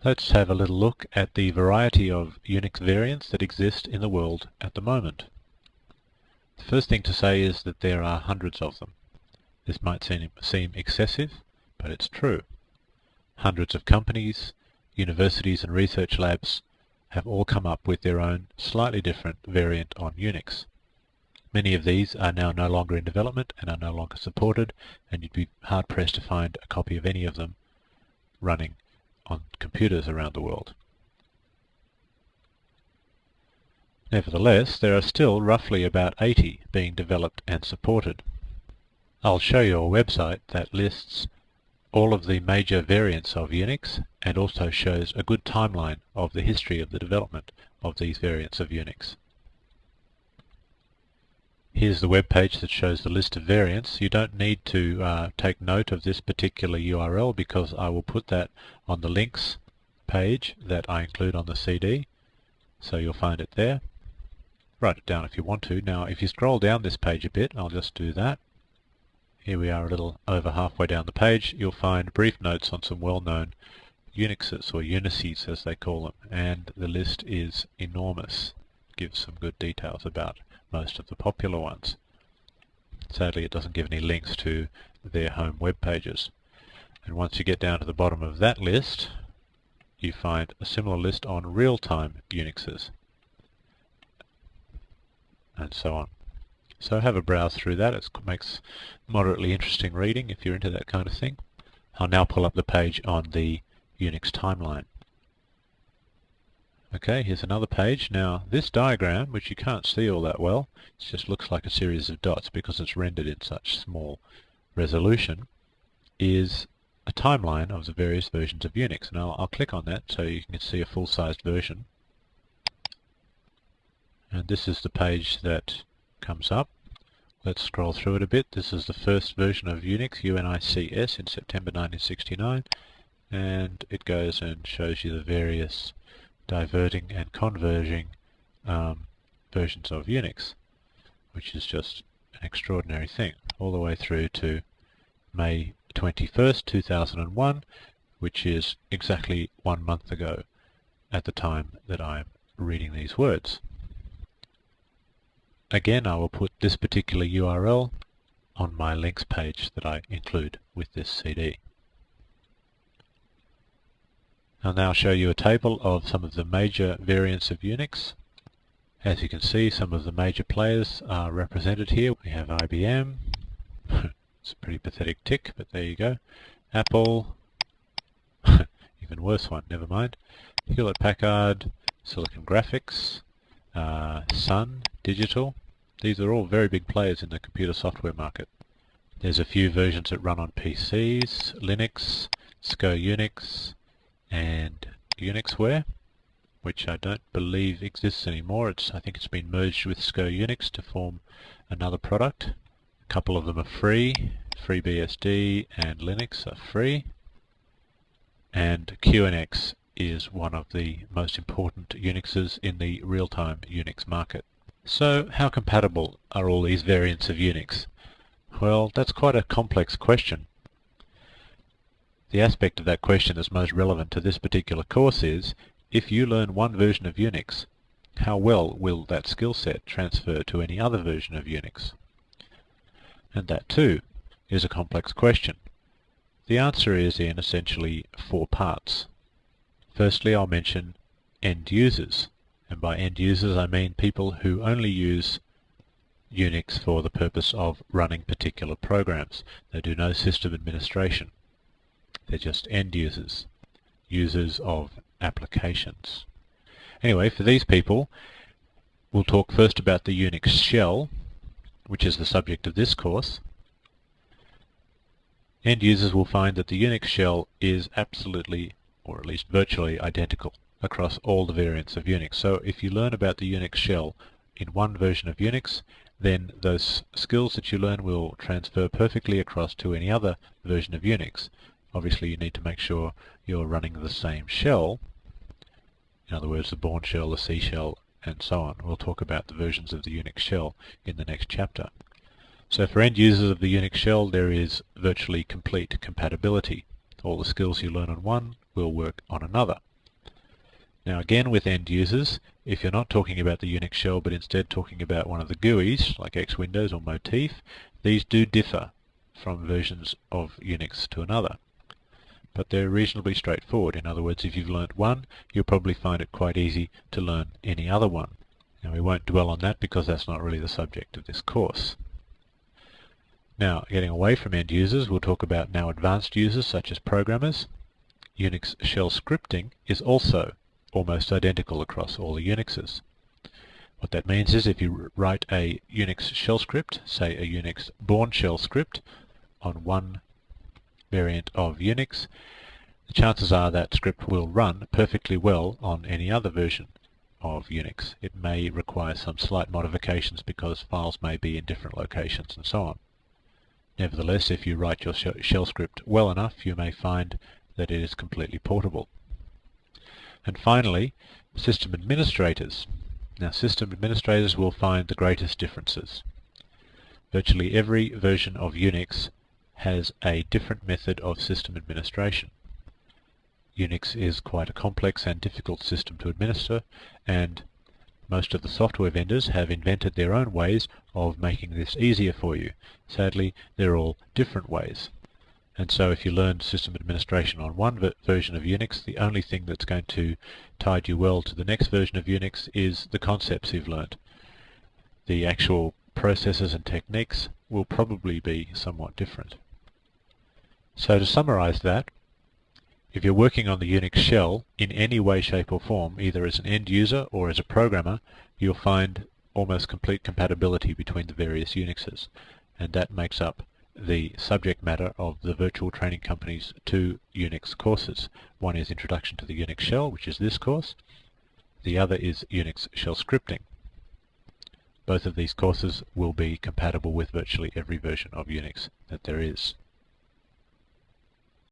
Let's have a little look at the variety of Unix variants that exist in the world at the moment. The first thing to say is that there are hundreds of them. This might seem excessive, but it's true. Hundreds of companies, universities and research labs have all come up with their own slightly different variant on Unix. Many of these are now no longer in development and are no longer supported, and you'd be hard-pressed to find a copy of any of them running on computers around the world. Nevertheless, there are still roughly about 80 being developed and supported. I'll show you a website that lists all of the major variants of Unix and also shows a good timeline of the history of the development of these variants of Unix. Here's the web page that shows the list of variants. You don't need to take note of this particular URL because I will put that on the links page that I include on the CD, so you'll find it there. Write it down if you want to. Now if you scroll down this page a bit, I'll just do that. Here we are a little over halfway down the page. You'll find brief notes on some well-known Unixes, or Unices as they call them, and the list is enormous. It gives some good details about most of the popular ones. Sadly, it doesn't give any links to their home web pages. And once you get down to the bottom of that list, you find a similar list on real-time Unixes, and so on. So have a browse through that. It makes moderately interesting reading if you're into that kind of thing. I'll now pull up the page on the Unix timeline. Okay, here's another page. Now this diagram, which you can't see all that well, it just looks like a series of dots because it's rendered in such small resolution, is a timeline of the various versions of Unix. Now I'll click on that so you can see a full-sized version. And this is the page that comes up. Let's scroll through it a bit. This is the first version of Unix, UNICS, in September 1969, and it goes and shows you the various diverting and converging versions of Unix, which is just an extraordinary thing, all the way through to May 21st, 2001, which is exactly 1 month ago at the time that I'm reading these words. Again, I will put this particular URL on my links page that I include with this CD. I'll now show you a table of some of the major variants of Unix. As you can see, some of the major players are represented here. We have IBM, it's a pretty pathetic tick, but there you go. Apple, even worse one, never mind. Hewlett-Packard, Silicon Graphics, Sun Digital. These are all very big players in the computer software market. There's a few versions that run on PCs, Linux, SCO Unix, and Unixware, which I don't believe exists anymore. I think it's been merged with SCO Unix to form another product. A couple of them are free. FreeBSD and Linux are free. And QNX is one of the most important Unixes in the real-time Unix market. So how compatible are all these variants of Unix? Well, that's quite a complex question. The aspect of that question that's most relevant to this particular course is, if you learn one version of Unix, how well will that skill set transfer to any other version of Unix? And that too is a complex question. The answer is in essentially 4 parts. Firstly, I'll mention end users, and by end users I mean people who only use Unix for the purpose of running particular programs. They do no system administration. They're just end users, users of applications. Anyway, for these people, we'll talk first about the Unix shell, which is the subject of this course. End users will find that the Unix shell is absolutely, or at least virtually, identical across all the variants of Unix. So if you learn about the Unix shell in one version of Unix, then those skills that you learn will transfer perfectly across to any other version of Unix. Obviously you need to make sure you're running the same shell, in other words the Bourne shell, the C shell, and so on. We'll talk about the versions of the Unix shell in the next chapter. So for end users of the Unix shell there is virtually complete compatibility. All the skills you learn on one will work on another. Now again, with end users, if you're not talking about the Unix shell but instead talking about one of the GUIs like X-Windows or Motif, these do differ from versions of Unix to another. But they're reasonably straightforward. In other words, if you've learnt one, you'll probably find it quite easy to learn any other one. Now we won't dwell on that because that's not really the subject of this course. Now, getting away from end users, we'll talk about now advanced users such as programmers. Unix shell scripting is also almost identical across all the Unixes. What that means is if you write a Unix shell script, say a Unix Bourne shell script, on one variant of Unix, the chances are that script will run perfectly well on any other version of Unix. It may require some slight modifications because files may be in different locations and so on. Nevertheless, if you write your shell script well enough, you may find that it is completely portable. And finally, system administrators. Now, system administrators will find the greatest differences. Virtually every version of Unix has a different method of system administration. Unix is quite a complex and difficult system to administer, and most of the software vendors have invented their own ways of making this easier for you. Sadly, they're all different ways. And so if you learn system administration on one version of Unix, the only thing that's going to tide you well to the next version of Unix is the concepts you've learnt. The actual processes and techniques will probably be somewhat different. So to summarize that, if you're working on the Unix shell in any way, shape or form, either as an end user or as a programmer, you'll find almost complete compatibility between the various Unixes, and that makes up the subject matter of the Virtual Training Company's 2 Unix courses. One is Introduction to the Unix Shell, which is this course. The other is Unix Shell Scripting. Both of these courses will be compatible with virtually every version of Unix that there is.